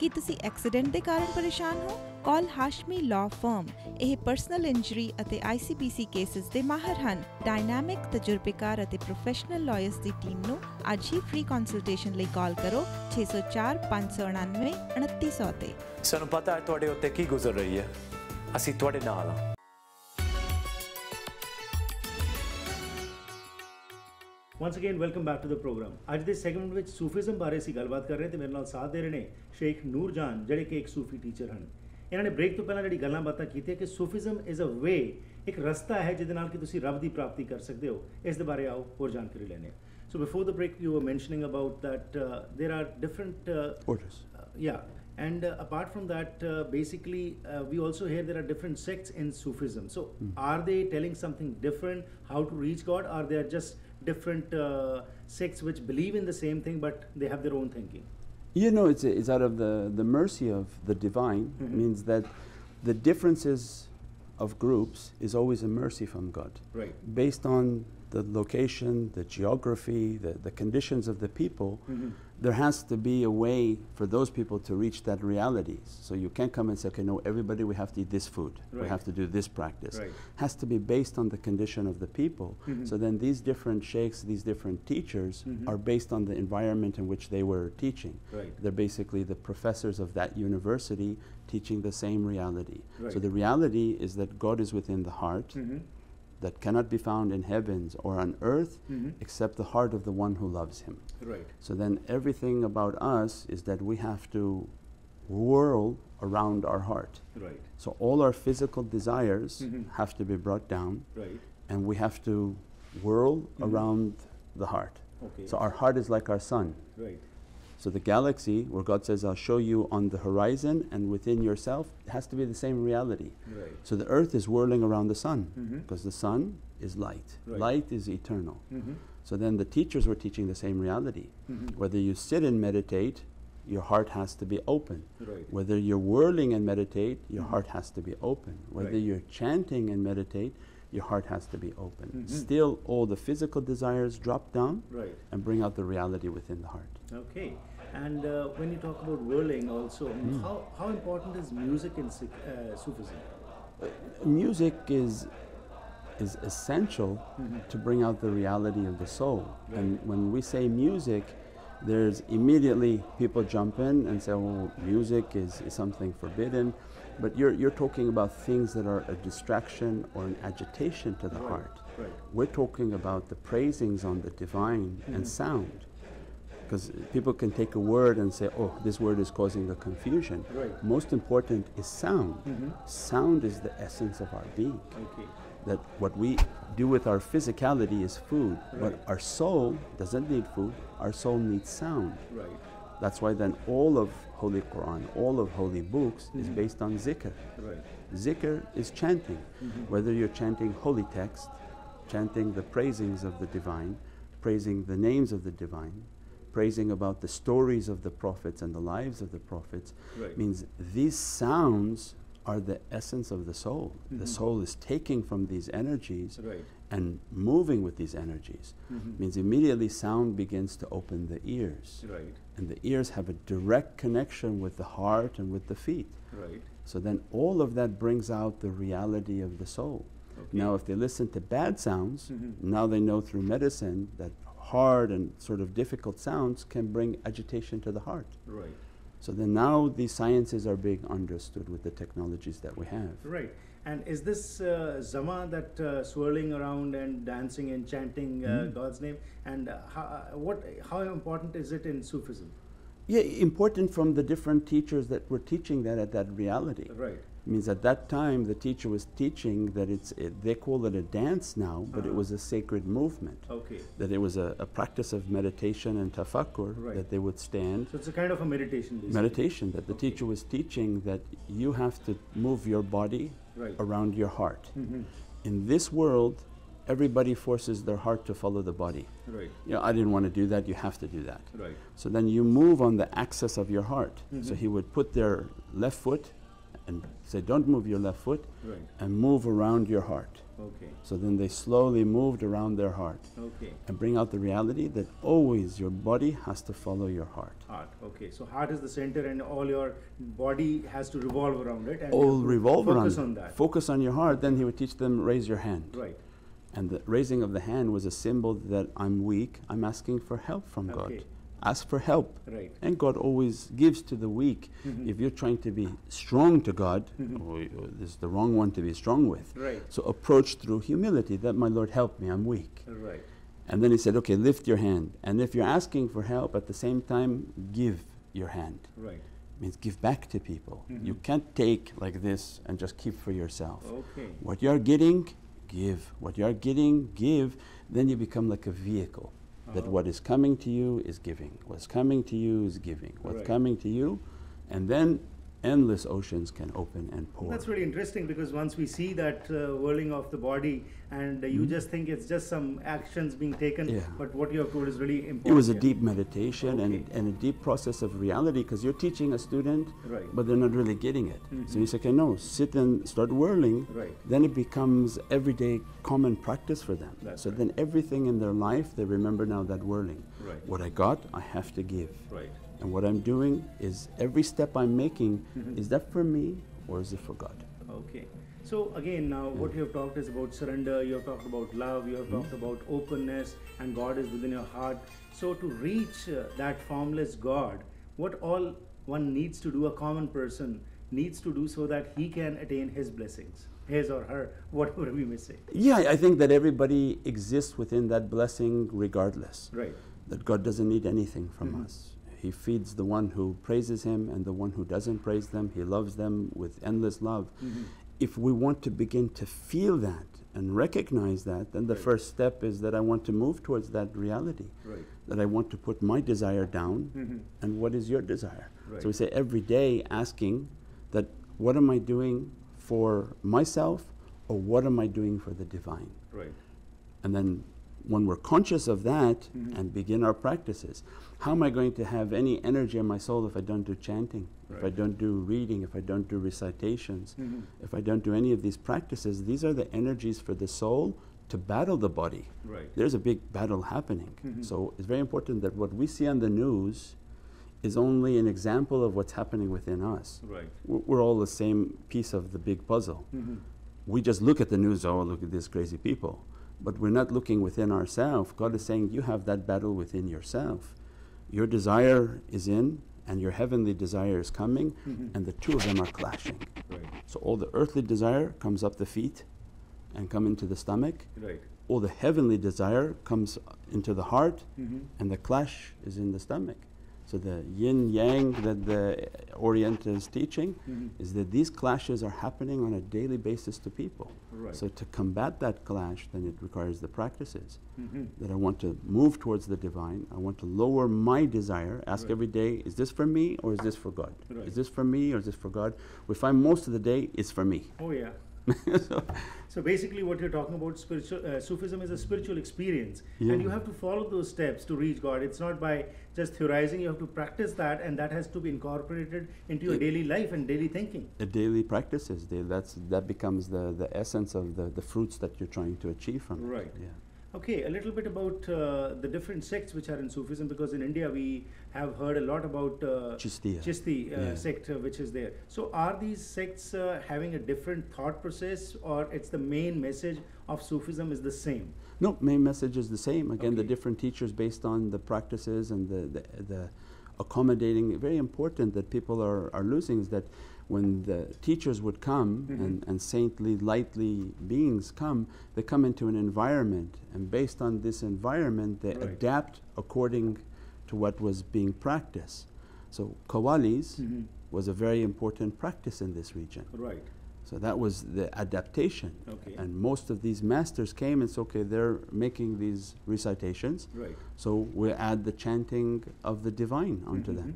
ਕੀ ਤੁਸੀਂ ਐਕਸੀਡੈਂਟ ਦੇ ਕਾਰਨ ਪਰੇਸ਼ਾਨ ਹੋ? ਕਾਲ ਹਾਸ਼ਮੀ ਲਾਅ ਫਰਮ। ਇਹ ਪਰਸਨਲ ਇੰਜਰੀ ਅਤੇ ICPC ਕੇਸਿਸ ਦੇ ਮਾਹਰ ਹਨ। ਡਾਇਨਾਮਿਕ, ਤਜਰਬੇਕਾਰ ਅਤੇ ਪ੍ਰੋਫੈਸ਼ਨਲ ਲਾਇਰਸ ਦੀ ਟੀਮ ਨੂੰ ਅੱਜ ਹੀ ਫ੍ਰੀ ਕੰਸਲਟੇਸ਼ਨ ਲਈ ਕਾਲ ਕਰੋ 604 599 2900 ਤੇ। ਸਾਨੂੰ ਪਤਾ ਹੈ ਤੁਹਾਡੇ ਉੱਤੇ ਕੀ ਗੁਜ਼ਰ ਰਹੀ ਹੈ, ਅਸੀਂ ਤੁਹਾਡੇ ਨਾਲ ਹਾਂ। Once again, welcome back to the program. ਅੱਜ ਦੇ ਸੈਗਮੈਂਟ ਵਿੱਚ ਸੂਫੀਜ਼ਮ ਬਾਰੇ ਅਸੀਂ ਗੱਲਬਾਤ ਕਰ ਰਹੇ ਤੇ ਮੇਰੇ ਨਾਲ ਸਾਥ ਦੇ ਰਹੇ ਨੇ ਸ਼ੇਖ ਨੂਰ ਜਾਨ, ਜਿਹੜੇ ਕਿ ਇੱਕ ਸੂਫੀ ਟੀਚਰ ਹਨ। ਇਹਨਾਂ ਨੇ ਬ੍ਰੇਕ ਤੋਂ ਪਹਿਲਾਂ ਜਿਹੜੀ ਗੱਲਾਂ ਬਾਤਾਂ ਕੀਤੀਆਂ ਕਿ ਸੂਫੀਜ਼ਮ ਇਜ਼ ਅ ਵੇ, ਇੱਕ ਰਸਤਾ ਹੈ ਜਿਹਦੇ ਨਾਲ ਕਿ ਤੁਸੀਂ ਰੱਬ ਦੀ ਪ੍ਰਾਪਤੀ ਕਰ ਸਕਦੇ ਹੋ। ਇਸ ਦੇ ਬਾਰੇ ਆਓ ਹੋਰ ਜਾਣਕਾਰੀ ਲੈਣੇ। So before the break, you were mentioning about that there are different orders. And apart from that, basically, we also hear there are different sects in Sufism. So, are they telling something different, how to reach God, or they are just different sects which believe in the same thing, but they have their own thinking? You know, it's out of the mercy of the divine, means that the differences of groups is always a mercy from God. Right. Based on the location, the geography, the conditions of the people, there has to be a way for those people to reach that reality. So you can't come and say, okay, no, everybody, we have to eat this food. Right. We have to do this practice. Right. Has to be based on the condition of the people. So then these different sheikhs, these different teachers are based on the environment in which they were teaching. Right. They're basically the professors of that university teaching the same reality. Right. So the reality is that God is within the heart, that cannot be found in heavens or on earth except the heart of the one who loves him. Right. So then everything about us is that we have to whirl around our heart. Right. So all our physical desires have to be brought down, Right. and we have to whirl around the heart. Okay. So our heart is like our sun. Right. So the galaxy, where God says, I'll show you on the horizon and within yourself, it has to be the same reality. Right. So the earth is whirling around the sun, because the sun is light. Right. Light is eternal. So then the teachers were teaching the same reality. Whether you sit and meditate, your heart has to be open. Right. Whether you're whirling and meditate, your heart has to be open. Whether Right. you're chanting and meditate, your heart has to be open. Still, all the physical desires drop down Right. and bring out the reality within the heart. Okay. And when you talk about whirling also, how important is music in Sufism? Music is essential to bring out the reality of the soul. Right. And when we say music, there's immediately people jump in and say, oh, music is something forbidden. But you're talking about things that are a distraction or an agitation to the Right. heart. Right. We're talking about the praisings on the divine and sound. Because people can take a word and say, oh, this word is causing a confusion. Right. Most important is sound. Sound is the essence of our being. Okay. That what we do with our physicality is food, but Right. our soul doesn't need food, our soul needs sound. Right. That's why then all of Holy Quran, all of holy books is based on zikr. Right. Zikr is chanting. Whether you're chanting holy text, chanting the praisings of the divine, praising the names of the divine, praising about the stories of the prophets and the lives of the prophets, Right. means these sounds are the essence of the soul. The soul is taking from these energies Right. and moving with these energies. Means immediately sound begins to open the ears. Right. And the ears have a direct connection with the heart and with the feet. Right. So then all of that brings out the reality of the soul. Okay. Now if they listen to bad sounds, now they know through medicine that hard and sort of difficult sounds can bring agitation to the heart. Right. So then now these sciences are being understood with the technologies that we have. Right. And is this zama, that swirling around and dancing and chanting God's name, and how important is it in Sufism? Yeah, important from the different teachers that were teaching that at that reality. Right. Means at that time the teacher was teaching that they call it a dance now, but it was a sacred movement. Okay. That it was a practice of meditation and tafakkur, Right. that they would stand. So it's a kind of a meditation, basically. Meditation, that the Okay. teacher was teaching that you have to move your body Right. around your heart. In this world, everybody forces their heart to follow the body. Right. You know, I didn't want to do that, you have to do that. Right. So then you move on the axis of your heart. So he would put their left foot and say, don't move your left foot, Right. and move around your heart. Okay. So then they slowly moved around their heart Okay. and bring out the reality that always your body has to follow your heart. Heart. Okay. So heart is the center, and all your body has to revolve around it. And you All have to revolve around focus it. on that. Focus on your heart. Then he would teach them, raise your hand. Right. And the raising of the hand was a symbol that I'm weak, I'm asking for help from God. Okay. Ask for help. Right. And God always gives to the weak. Mhm. If you're trying to be strong to God, Mhm. this is the wrong one to be strong with. Right. So approach through humility, that my Lord help me, I'm weak. Right. And then he said, okay, lift your hand. And if you're asking for help, at the same time, give your hand. Right. Means give back to people. Mhm. You can't take like this and just keep for yourself. Okay. What you're getting, give. What you're getting, give. Then you become like a vehicle. That Oh. what is coming to you is giving. What's coming to you is giving. What's Right. coming to you, and then endless oceans can open and pour. That's really interesting, because once we see that whirling of the body, and you just think it's just some actions being taken, Yeah. but what you have told is really important. It was a here. deep meditation Okay. and a deep process of reality, because you're teaching a student, Right. but they're not really getting it. So Mhm. you say, okay, no, sit and start whirling. Right. Then it becomes everyday common practice for them. That's So right. then everything in their life, they remember now that whirling. Right. What I got, I have to give. Right. And what I'm doing is every step I'm making, Mhm. is that for me or is it for God? Okay. So again, now what you have talked is about surrender, you have talked about love, you have talked about openness, and God is within your heart. So to reach that formless God, what all one needs to do, a common person needs to do, so that he can attain his blessings, his or her, whatever we may say. Yeah, I think that everybody exists within that blessing regardless. Right. That God doesn't need anything from Mhm. us. He feeds the one who praises Him and the one who doesn't praise them. He loves them with endless love. Mhm. If we want to begin to feel that and recognize that, then the Right. first step is that I want to move towards that reality. Right. That I want to put my desire down, Mhm. and what is your desire? Right. So we say every day asking that, what am I doing for myself, or what am I doing for the divine? Right. And then when we're conscious of that Mhm. and begin our practices, how am I going to have any energy in my soul if I don't do chanting, if I Right. don't do reading, if I don't do recitations, Mhm. if I don't do any of these practices? These are the energies for the soul to battle the body. Right. There's a big battle happening. Mhm. So it's very important that what we see on the news is only an example of what's happening within us. Right. We're all the same piece of the big puzzle. Mhm. We just look at the news, oh, look at these crazy people. But we're not looking within ourselves. God is saying, you have that battle within yourself. Your desire is in, and your heavenly desire is coming, Mhm. and the two of them are clashing. Right. So all the earthly desire comes up the feet and come into the stomach. Right. All the heavenly desire comes into the heart, Mhm. and the clash is in the stomach. So the yin yang that the Orient is teaching Mhm. is that these clashes are happening on a daily basis to people. Right. So to combat that clash, then it requires the practices. Mhm. That I want to move towards the divine. I want to lower my desire. Ask Right. every day, is this for me or is this for God? Right. Is this for me or is this for God? We find most of the day it's for me. Oh yeah. So, So basically, what you're talking about, spiritual Sufism is a spiritual experience, Yeah. and you have to follow those steps to reach God. It's not by just theorizing; you have to practice that, and that has to be incorporated into your Yeah. daily life and daily thinking. the daily practices, that becomes the essence of the fruits that you're trying to achieve from it. Right. Yeah. Okay, a little bit about the different sects which are in Sufism, because in India we have heard a lot about Chistiya. Chisti Yeah. sect which is there. So are these sects having a different thought process, or it's the main message of Sufism is the same? No, main message is the same. Again, the Okay. different teachers based on the practices and the accommodating. Very important that people are losing is that when the teachers would come Mhm. and saintly, lightly beings come, they come into an environment, and based on this environment, they Right. adapt according to what was being practiced. So Qawalis Mhm. was a very important practice in this region. Right. So that was the adaptation. Okay. And most of these masters came and said, okay, they're making these recitations, Right. so we add the chanting of the divine onto Mhm. them.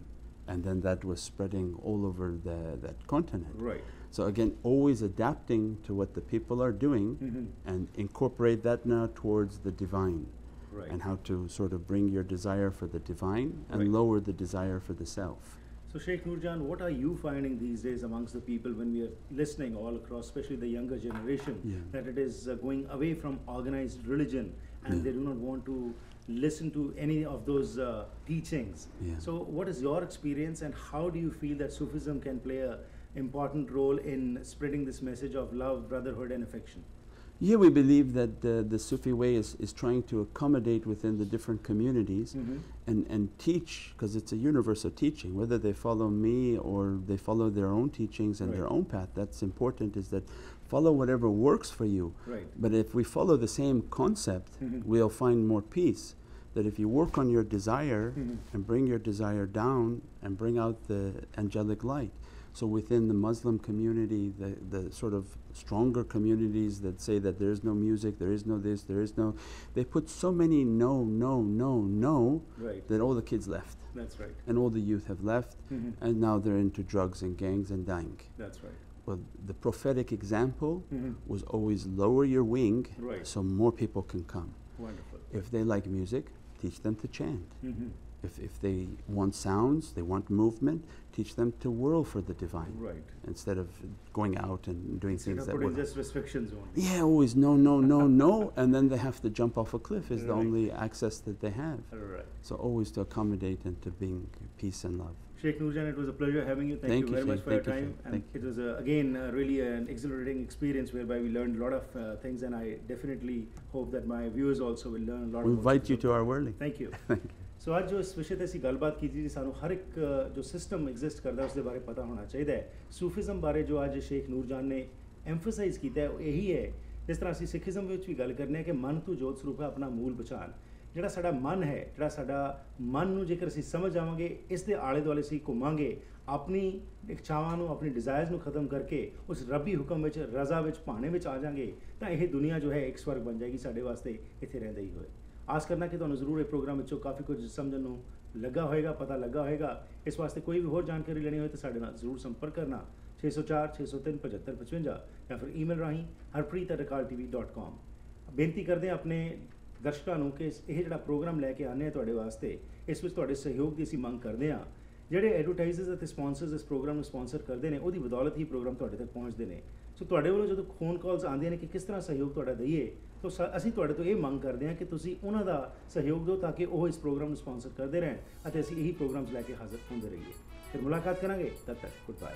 And then that was spreading all over that continent. Right. So again, always adapting to what the people are doing Mhm. and incorporate that now towards the divine. Right. And how to sort of bring your desire for the divine and Right. lower the desire for the self. So Sheikh Noorjan, what are you finding these days amongst the people when we are listening all across, especially the younger generation, that it is going away from organized religion and they do not want to listen to any of those teachings. So what is your experience and how do you feel that Sufism can play an important role in spreading this message of love, brotherhood and affection? Yeah, we believe that the Sufi way is trying to accommodate within the different communities and teach, because it's a universal teaching. Whether they follow me or they follow their own teachings and their own path, that's important, is that follow whatever works for you. But if we follow the same concept, we'll find more peace. That if you work on your desire and bring your desire down and bring out the angelic light. So within the Muslim community, the sort of stronger communities that say that there is no music, there is no this, there is no, they put so many no, that all the kids left. That's right. And all the youth have left, and now they're into drugs and gangs and dying. That's right. Well, the prophetic example was always lower your wing so more people can come. Wonderful. If they like music, teach them to chant. If they want sounds, they want movement, teach them to whirl for the divine. Instead of going out and doing things that putting would... just restrictions on. Yeah, always no, and then they have to jump off a cliff is the only access that they have. So always to accommodate and to bring peace and love. Sheikh Noorjan, it was a pleasure having you. Thank you very much for your time. And it was, again, really an exhilarating experience whereby we learned a lot of things, and I definitely hope that my viewers also will learn a lot. We invite you to our whirling. Thank you. ਸੋ ਅੱਜ ਜੋ ਇਸ ਵਿਸ਼ੇ 'ਤੇ ਅਸੀਂ ਗੱਲਬਾਤ ਕੀਤੀ ਜੀ, ਸਾਨੂੰ ਹਰ ਇੱਕ ਜੋ ਸਿਸਟਮ ਐਗਜ਼ਿਸਟ ਕਰਦਾ ਉਸ ਦੇ ਬਾਰੇ ਪਤਾ ਹੋਣਾ ਚਾਹੀਦਾ ਹੈ। ਸੂਫੀਜ਼ਮ ਬਾਰੇ ਜੋ ਅੱਜ ਸ਼ੇਖ ਨੂਰਜਾਨ ਨੇ ਐਮਫਸਾਈਜ਼ ਕੀਤਾ ਹੈ ਉਹ ਇਹੀ ਹੈ, ਜਿਸ ਤਰ੍ਹਾਂ ਅਸੀਂ ਸਿੱਖੀਜ਼ਮ ਵਿੱਚ ਵੀ ਗੱਲ ਕਰਨੇ ਆ ਕਿ ਮਨ ਤੋਂ ਜੋਤ ਸਰੂਪ ਹੈ ਆਪਣਾ ਮੂਲ ਪਛਾਣ। ਜਿਹੜਾ ਸਾਡਾ ਮਨ ਹੈ, ਜਿਹੜਾ ਸਾਡਾ ਮਨ ਨੂੰ ਜੇਕਰ ਅਸੀਂ ਸਮਝ ਜਾਵਾਂਗੇ, ਇਸ ਦੇ ਆਲੇ ਦੁਆਲੇ ਅਸੀਂ ਘੁੰਮਾਂਗੇ, ਆਪਣੀ ਇੱਛਾਵਾਂ ਨੂੰ, ਆਪਣੀ ਡਿਜ਼ਾਇਰਸ ਨੂੰ ਖਤਮ ਕਰਕੇ ਉਸ ਰੱਬੀ ਹੁਕਮ ਵਿੱਚ, ਰਜ਼ਾ ਵਿੱਚ, ਭਾਣੇ ਵਿੱਚ ਆ ਜਾਵਾਂਗੇ, ਤਾਂ ਇਹ ਦੁਨੀਆ ਜੋ ਹੈ ਇੱਕ ਸਵਰਗ ਬਣ ਜਾਏਗੀ ਸਾਡੇ ਵਾਸਤੇ ਇੱਥੇ ਰਹਿੰਦੇ ਹੀ ਹੋਏ। ਆਸ ਕਰਨਾ ਕਿ ਤੁਹਾਨੂੰ ਜ਼ਰੂਰ ਇਹ ਪ੍ਰੋਗਰਾਮ ਵਿੱਚੋਂ ਕਾਫੀ ਕੁਝ ਸਮਝਣ ਨੂੰ ਲੱਗਾ ਹੋਏਗਾ, ਪਤਾ ਲੱਗਾ ਹੋਏਗਾ। ਇਸ ਵਾਸਤੇ ਕੋਈ ਵੀ ਹੋਰ ਜਾਣਕਾਰੀ ਲੈਣੀ ਹੋਏ ਤਾਂ ਸਾਡੇ ਨਾਲ ਜ਼ਰੂਰ ਸੰਪਰਕ ਕਰਨਾ 604 603 75 55 ਜਾਂ ਫਿਰ ਈਮੇਲ ਰਾਹੀਂ harpreet@akaltv.com। ਬੇਨਤੀ ਕਰਦੇ ਹਾਂ ਆਪਣੇ ਦਰਸ਼ਕਾਂ ਨੂੰ ਕਿ ਇਹ ਜਿਹੜਾ ਪ੍ਰੋਗਰਾਮ ਲੈ ਕੇ ਆਉਂਦੇ ਹਾਂ ਤੁਹਾਡੇ ਵਾਸਤੇ, ਇਸ ਵਿੱਚ ਤੁਹਾਡੇ ਸਹਿਯੋਗ ਦੀ ਅਸੀਂ ਮੰਗ ਕਰਦੇ ਹਾਂ। ਜਿਹੜੇ ਐਡਵਰਟਾਈਜ਼ਰਸ ਅਤੇ ਸਪਾਂਸਰਸ ਇਸ ਪ੍ਰੋਗਰਾਮ ਨੂੰ ਸਪਾਂਸਰ ਕਰਦੇ ਨੇ, ਉਹਦੀ ਬਦੌਲਤ ਹੀ ਪ੍ਰੋਗਰਾਮ ਤੁਹਾਡੇ ਤੱਕ ਪਹੁੰਚਦੇ ਨੇ। ਸੋ ਤੁਹਾਡੇ ਵੱਲੋਂ ਜਦੋਂ ਫੋਨ ਕਾਲਸ ਆਉਂਦੀਆਂ ਨੇ ਕਿ ਕਿਸ ਤਰ੍ਹਾਂ ਸਹਿਯੋਗ ਤੁਹਾਡਾ ਦਈਏ, ਤਾਂ ਅਸੀਂ ਤੁਹਾਡੇ ਤੋਂ ਇਹ ਮੰਗ ਕਰਦੇ ਹਾਂ ਕਿ ਤੁਸੀਂ ਉਹਨਾਂ ਦਾ ਸਹਿਯੋਗ ਦਿਓ ਤਾਂ ਕਿ ਉਹ ਇਸ ਪ੍ਰੋਗਰਾਮ ਨੂੰ ਸਪਾਂਸਰ ਕਰਦੇ ਰਹਿਣ ਅਤੇ ਅਸੀਂ ਇਹੀ ਪ੍ਰੋਗਰਾਮਸ ਲੈ ਕੇ ਹਾਜ਼ਰ ਹੁੰਦੇ ਰਹੀਏ। ਫਿਰ ਮੁਲਾਕਾਤ ਕਰਾਂਗੇ, ਤਦ ਤੱਕ ਗੁੱਡ ਬਾਏ।